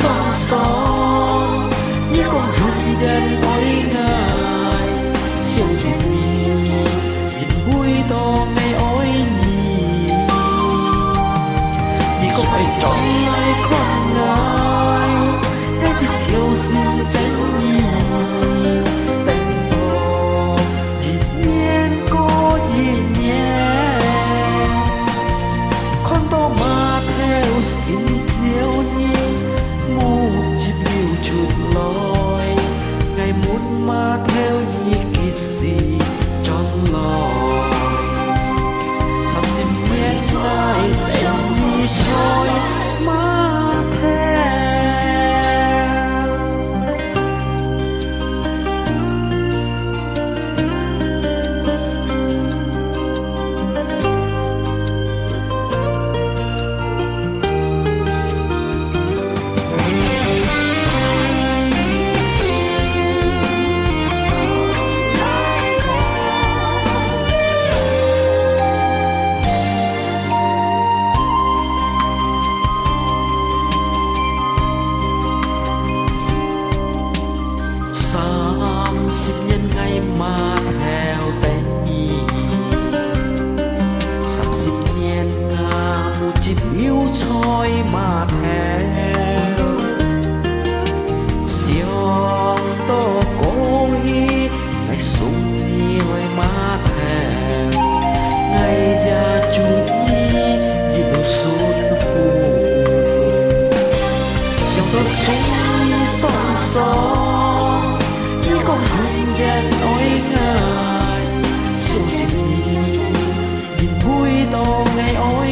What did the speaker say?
son son như con hồng dần ôi ngài siêu diệt nhìn vui to mê ôi nhì vì có phải trọn lại con ngài thế thì thiếu xin chân nhì tình hồ dĩ nhiên có gì nhé con to mà theo xin chiếu nhi một chiếc liều chuột lòi ngày muốn mà theo nhị kịt gì tròn lòi sắp xin biết ai tình nhị trôi mà theo mà theo tên nhì sắp xếp nhiên một chiếc yêu trôi mà theo xiong to cố hi ngày sung hơi mà theo ngày gia chút nhi đi đâu xuân phù xiong to sung son son như con hồng dần ôi ngài siêu diệt nhìn vui to ngày ôi